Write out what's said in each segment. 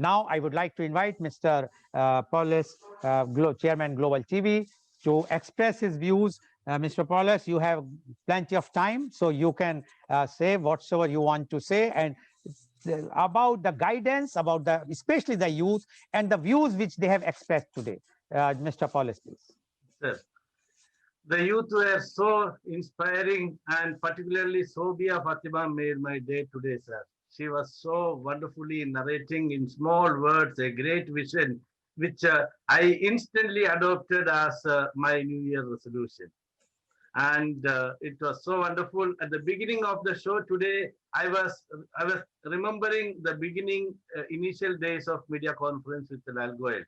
Now, I would like to invite Mr. Paulus, Chairman Global TV, to express his views. Mr. Paulus, you have plenty of time, so you can say whatsoever you want to say and about the guidance, about the especially the youth and the views which they have expressed today. Mr. Paulus, please. Sir, the youth were so inspiring, and particularly Sobia Fatima made my day today, sir. She was so wonderfully narrating in small words a great vision, which I instantly adopted as my New Year resolution. And it was so wonderful. At the beginning of the show today, I was remembering the beginning initial days of media conference with Lal Goel,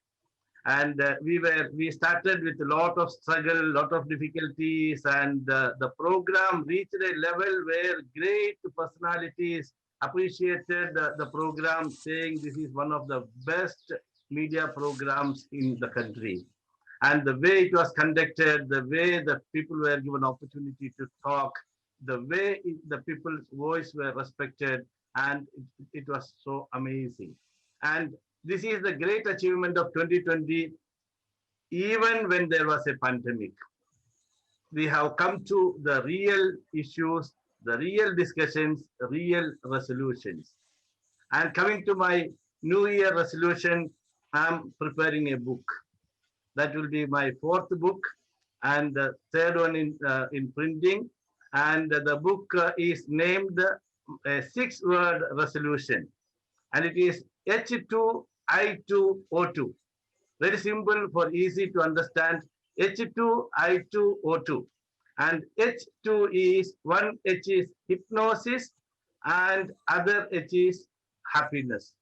and we started with a lot of struggle, lot of difficulties, and the program reached a level where great personalities appreciated the program, saying this is one of the best media programs in the country. And the way it was conducted, the way the people were given opportunity to talk, the way the people's voice were respected, and it was so amazing. And this is the great achievement of 2020. Even when there was a pandemic, we have come to the real issues, the real discussions, real resolutions. And coming to my New Year resolution, I'm preparing a book. That will be my fourth book and the third one in printing. And the book is named a six-word resolution. And it is H2I2O2. Very simple for easy to understand. H2I2O2. And H2 is one H is hypnosis and other H is happiness.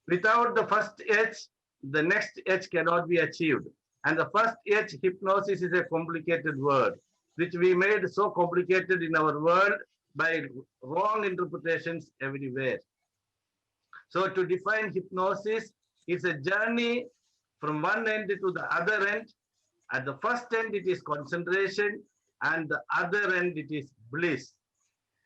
Without the first H, the next H cannot be achieved. And the first H, hypnosis, is a complicated word, which we made so complicated in our world by wrong interpretations everywhere. So to define hypnosis, it's a journey from one end to the other end. At the first end, it is concentration, and the other end, it is bliss.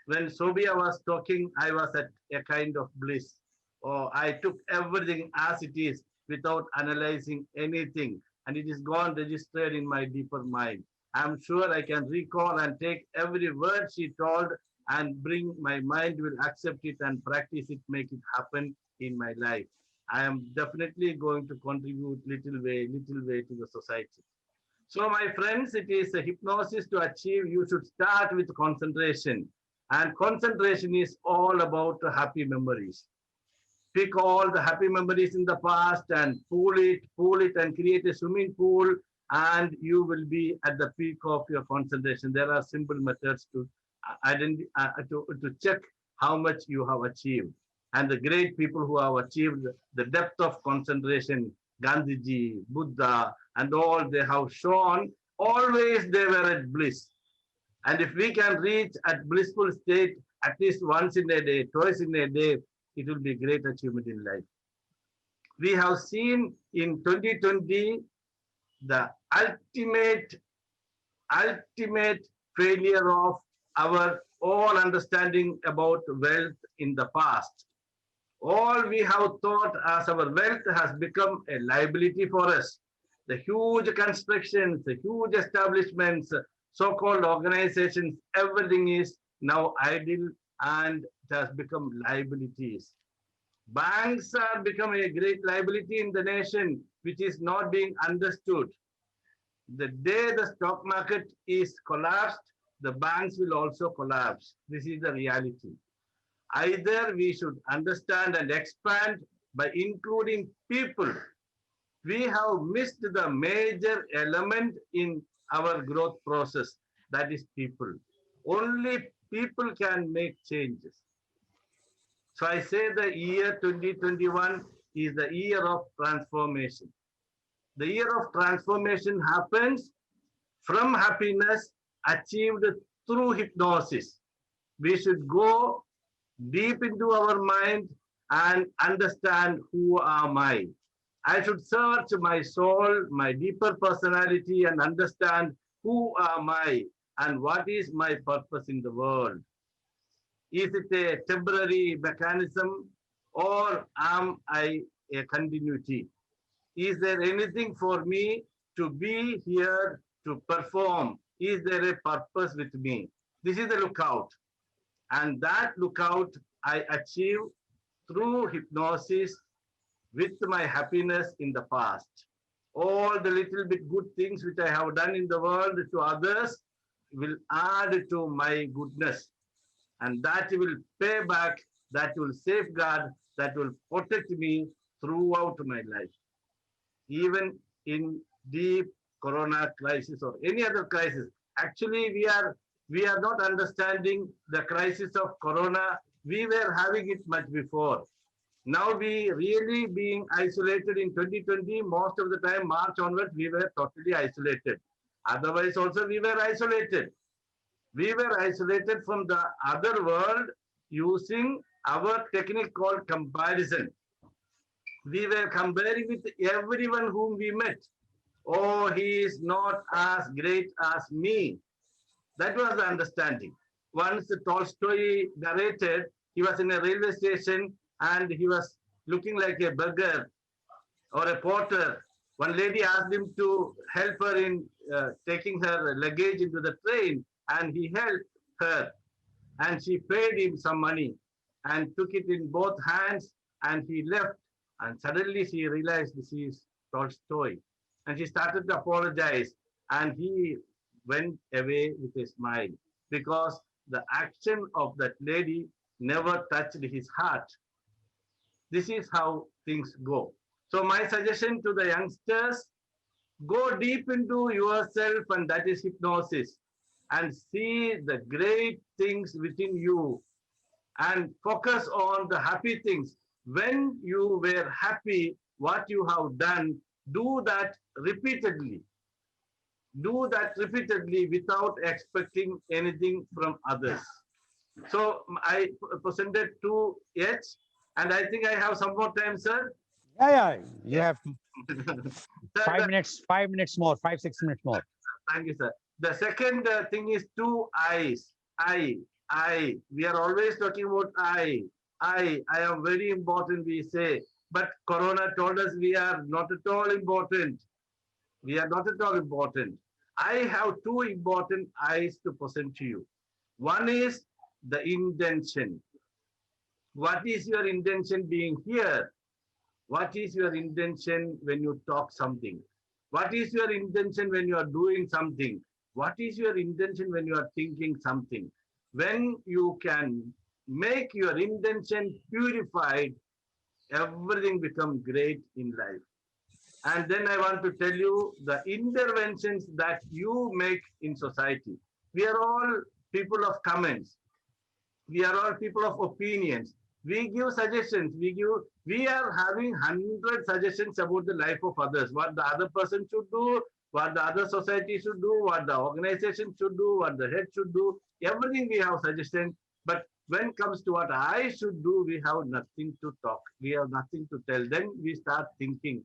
When Sobia was talking, I was at a kind of bliss. Or I took everything as it is without analyzing anything, and it is gone registered in my deeper mind. I'm sure I can recall and take every word she told and bring my mind will accept it and practice it, make it happen in my life. I am definitely going to contribute little way to the society. So, my friends, it is a hypnosis to achieve. You should start with concentration. And concentration is all about happy memories. Pick all the happy memories in the past and pull it, and create a swimming pool, and you will be at the peak of your concentration. There are simple methods to to check how much you have achieved. And the great people who have achieved the depth of concentration, Gandhiji, Buddha, and all, they have shown always they were at bliss. And if we can reach at blissful state at least once in a day, twice in a day, it will be a great achievement in life. We have seen in 2020 the ultimate failure of our all understanding about wealth in the past. All we have thought as our wealth has become a liability for us. The huge constructions, the huge establishments, so-called organizations, everything is now idle and it has become liabilities. Banks are becoming a great liability in the nation, which is not being understood. The day the stock market is collapsed, the banks will also collapse. This is the reality. Either we should understand and expand by including people. We have missed the major element in our growth process, that is people. Only people can make changes. So I say the year 2021 is the year of transformation. The year of transformation happens from happiness achieved through hypnosis. We should go deep into our mind and understand who am I. I should search my soul, my deeper personality, and understand who am I and what is my purpose in the world. Is it a temporary mechanism or am I a continuity? Is there anything for me to be here to perform? Is there a purpose with me? This is the lookout. And that lookout I achieve through hypnosis with my happiness in the past. All the little bit good things which I have done in the world to others will add to my goodness, and that will pay back, that will safeguard, that will protect me throughout my life. Even in deep corona crisis or any other crisis. Actually, we are not understanding the crisis of corona. We were having it much before. Now we really being isolated in 2020. Most of the time, March onwards, we were totally isolated. Otherwise, also we were isolated. We were isolated from the other world using our technique called comparison. We were comparing with everyone whom we met. Oh, he is not as great as me. That was the understanding. Once Tolstoy narrated, he was in a railway station and he was looking like a beggar or a porter. One lady asked him to help her in taking her luggage into the train, and he helped her. And she paid him some money and took it in both hands, and he left. And suddenly she realized she is Tolstoy. And she started to apologize. And he went away with a smile because the action of that lady never touched his heart. This is how things go. So, my suggestion to the youngsters, go deep into yourself, and that is hypnosis, and see the great things within you and focus on the happy things. When you were happy, what you have done, do that repeatedly. Do that repeatedly without expecting anything from others. So I presented 2H, and I think I have some more time, sir. Yeah, yeah. You Yeah. have Sir, 5 minutes, 5 minutes more, 5, 6 minutes more. thank you, sir. The second thing is two eyes. I. We are always talking about I. I am very important, we say. But Corona told us we are not at all important. We are not at all important. I have two important I's to present to you. One is the intention. What is your intention being here? What is your intention when you talk something? What is your intention when you are doing something? What is your intention when you are thinking something? When you can make your intention purified, everything becomes great in life. And then I want to tell you the interventions that you make in society. We are all people of comments. We are all people of opinions. We give suggestions. We are having 100 suggestions about the life of others, what the other person should do, what the other society should do, what the organization should do, what the head should do. Everything we have suggestions. But when it comes to what I should do, we have nothing to talk. We have nothing to tell. Then we start thinking.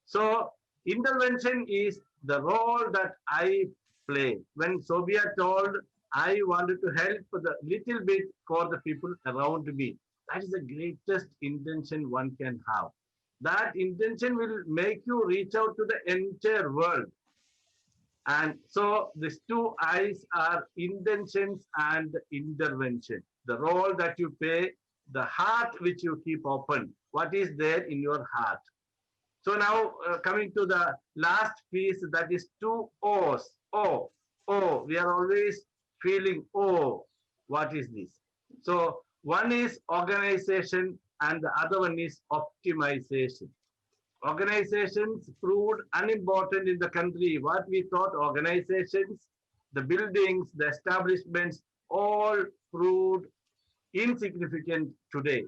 So intervention is the role that I play. When Sophia told I wanted to help the little bit for the people around me. That is the greatest intention one can have. That intention will make you reach out to the entire world. And so these two I's are intentions and intervention. The role that you play, the heart which you keep open. What is there in your heart? So now coming to the last piece, that is two O's. Oh, we are always feeling, oh, what is this? So one is organization and the other one is optimization. Organizations proved unimportant in the country. What we thought organizations, the buildings, the establishments, all proved insignificant today.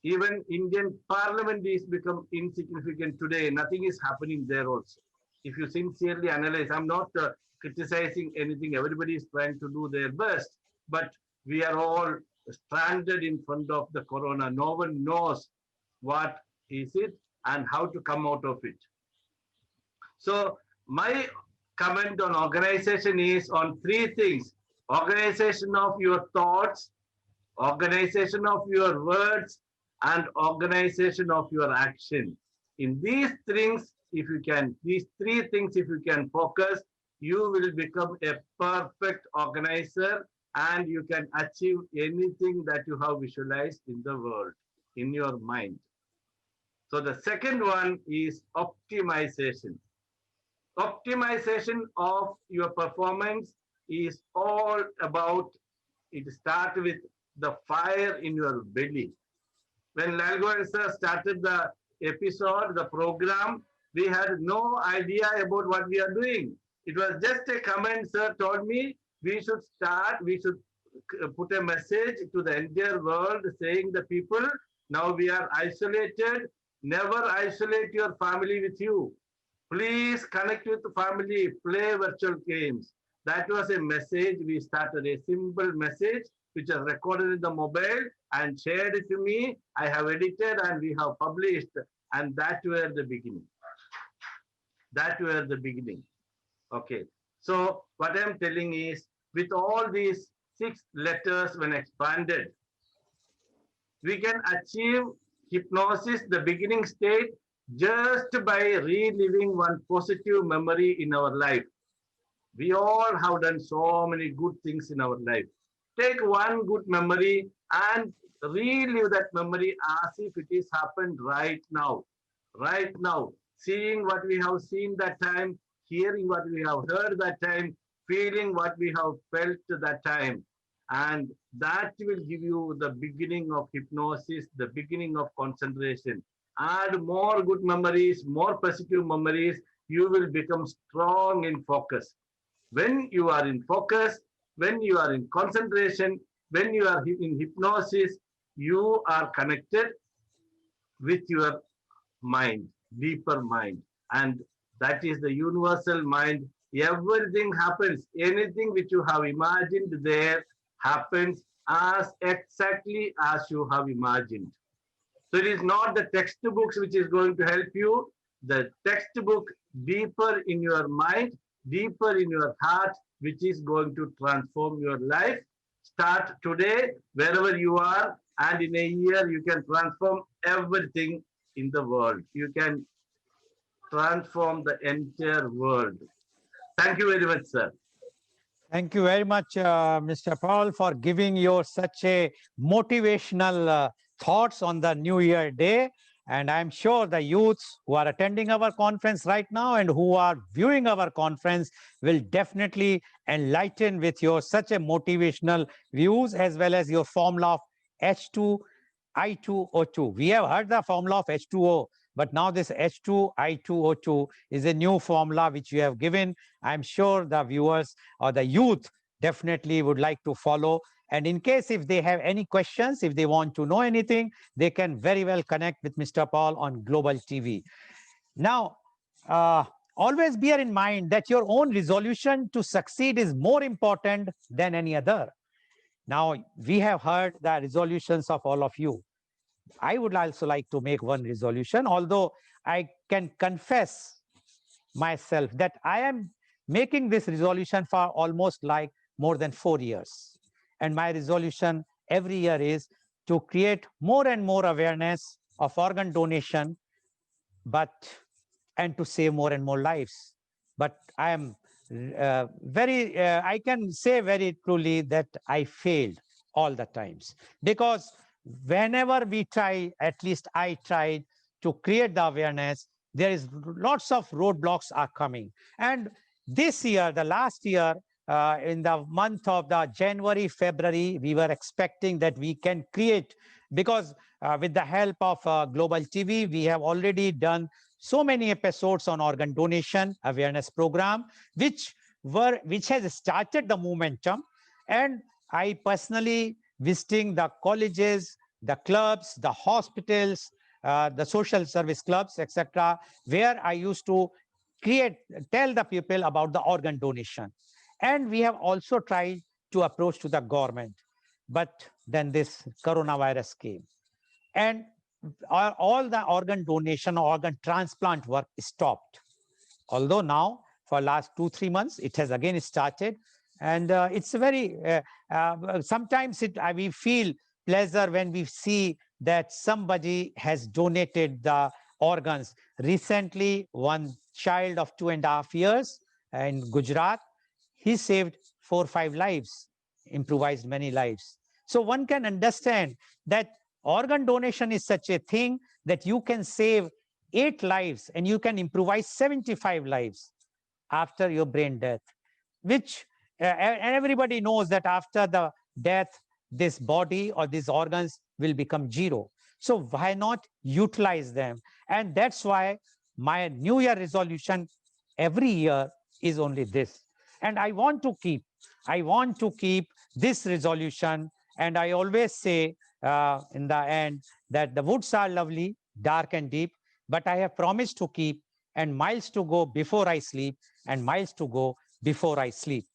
Even Indian parliament is become insignificant today. Nothing is happening there also. If you sincerely analyze, I'm not criticizing anything. Everybody is trying to do their best, but we are all stranded in front of the corona. No one knows what is it and how to come out of it. So my comment on organization is on three things: organization of your thoughts, organization of your words, and organization of your action. In these things, if you can, these three things, if you can focus, you will become a perfect organizer and you can achieve anything that you have visualized in the world, in your mind. So the second one is optimization. Optimization of your performance is all about, it starts with the fire in your belly. When Lalgoan sir started the episode, the program, we had no idea about what we are doing. It was just a comment sir told me we should start, we should put a message to the entire world saying the people, now we are isolated, never isolate your family with you. Please connect with the family, play virtual games. That was a message. We started a simple message which was recorded in the mobile and shared it to me. I have edited and we have published. And that were the beginning. That were the beginning. Okay. So what I'm telling is, with all these 6 letters when expanded, we can achieve hypnosis, the beginning state, just by reliving one positive memory in our life. We all have done so many good things in our life. Take one good memory and relive that memory as if it is happened right now. Right now. Seeing what we have seen that time, hearing what we have heard that time, feeling what we have felt that time. And that will give you the beginning of hypnosis, the beginning of concentration. Add more good memories, more positive memories, you will become strong in focus. When you are in focus, when you are in concentration, when you are in hypnosis, you are connected with your mind, deeper mind. And that is the universal mind. Everything happens. Anything which you have imagined there happens as exactly as you have imagined. So it is not the textbooks which is going to help you. The textbook deeper in your mind, deeper in your heart, which is going to transform your life. Start today, wherever you are, and in a year you can transform everything in the world. You can transform the entire world. Thank you very much, sir. Thank you very much, Mr. Paul, for giving your such a motivational thoughts on the New Year Day. And I'm sure the youths who are attending our conference right now and who are viewing our conference will definitely enlighten with your such a motivational views, as well as your formula of H2I2O2. We have heard the formula of H2O, but now this H2I2O2 is a new formula which you have given. I'm sure the viewers or the youth definitely would like to follow. And in case if they have any questions, if they want to know anything, they can very well connect with Mr. Paul on Global TV. Now, always bear in mind that your own resolution to succeed is more important than any other. Now, we have heard the resolutions of all of you. I would also like to make one resolution, although I can confess myself that I am making this resolution for almost like more than 4 years. And my resolution every year is to create more and more awareness of organ donation, and to save more and more lives. But I am I can say very truly that I failed all the times, because whenever we try, at least I tried to create the awareness, there is lots of roadblocks are coming. And this year, the last year, in the month of the January, February, we were expecting that we can create, because with the help of Global TV, we have already done so many episodes on organ donation awareness program, which has started the momentum. And I personally visiting the colleges, the clubs, the hospitals, the social service clubs, etc., where I used to tell the people about the organ donation. And we have also tried to approach to the government. But then this coronavirus came. And all the organ donation, organ transplant work stopped. Although now, for last 2-3 months, it has again started. And it's very, sometimes we feel pleasure when we see that somebody has donated the organs. Recently, one child of 2.5 years in Gujarat, he saved 4 or 5 lives, improvised many lives. So one can understand that organ donation is such a thing that you can save 8 lives and you can improvise 75 lives after your brain death, which and everybody knows that after the death, this body or these organs will become zero. So why not utilize them? And that's why my New Year resolution every year is only this. And I want to keep this resolution. And I always say in the end that the woods are lovely, dark and deep, but I have promised to keep and miles to go before I sleep and miles to go before I sleep.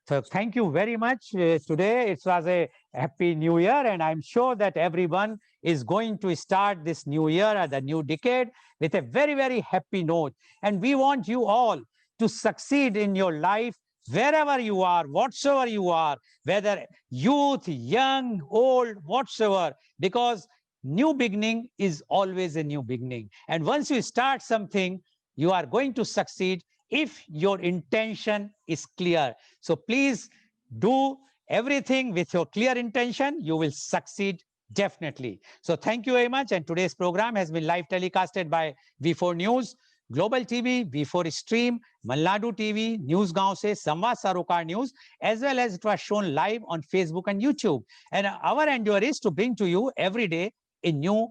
So thank you very much. Today it was a happy new year, and I'm sure that everyone is going to start this new year or the new decade with a very, very happy note. And we want you all to succeed in your life wherever you are, whatsoever you are, whether youth, young, old, whatsoever, because new beginning is always a new beginning. And once you start something, you are going to succeed if your intention is clear. So please do everything with your clear intention. You will succeed definitely. So thank you very much. And today's program has been live telecasted by V4 News, Global TV, V4 Stream, Malnadu TV, News Gaon se, Samvad Sarokar News, as well as it was shown live on Facebook and YouTube. And our endeavor is to bring to you every day a new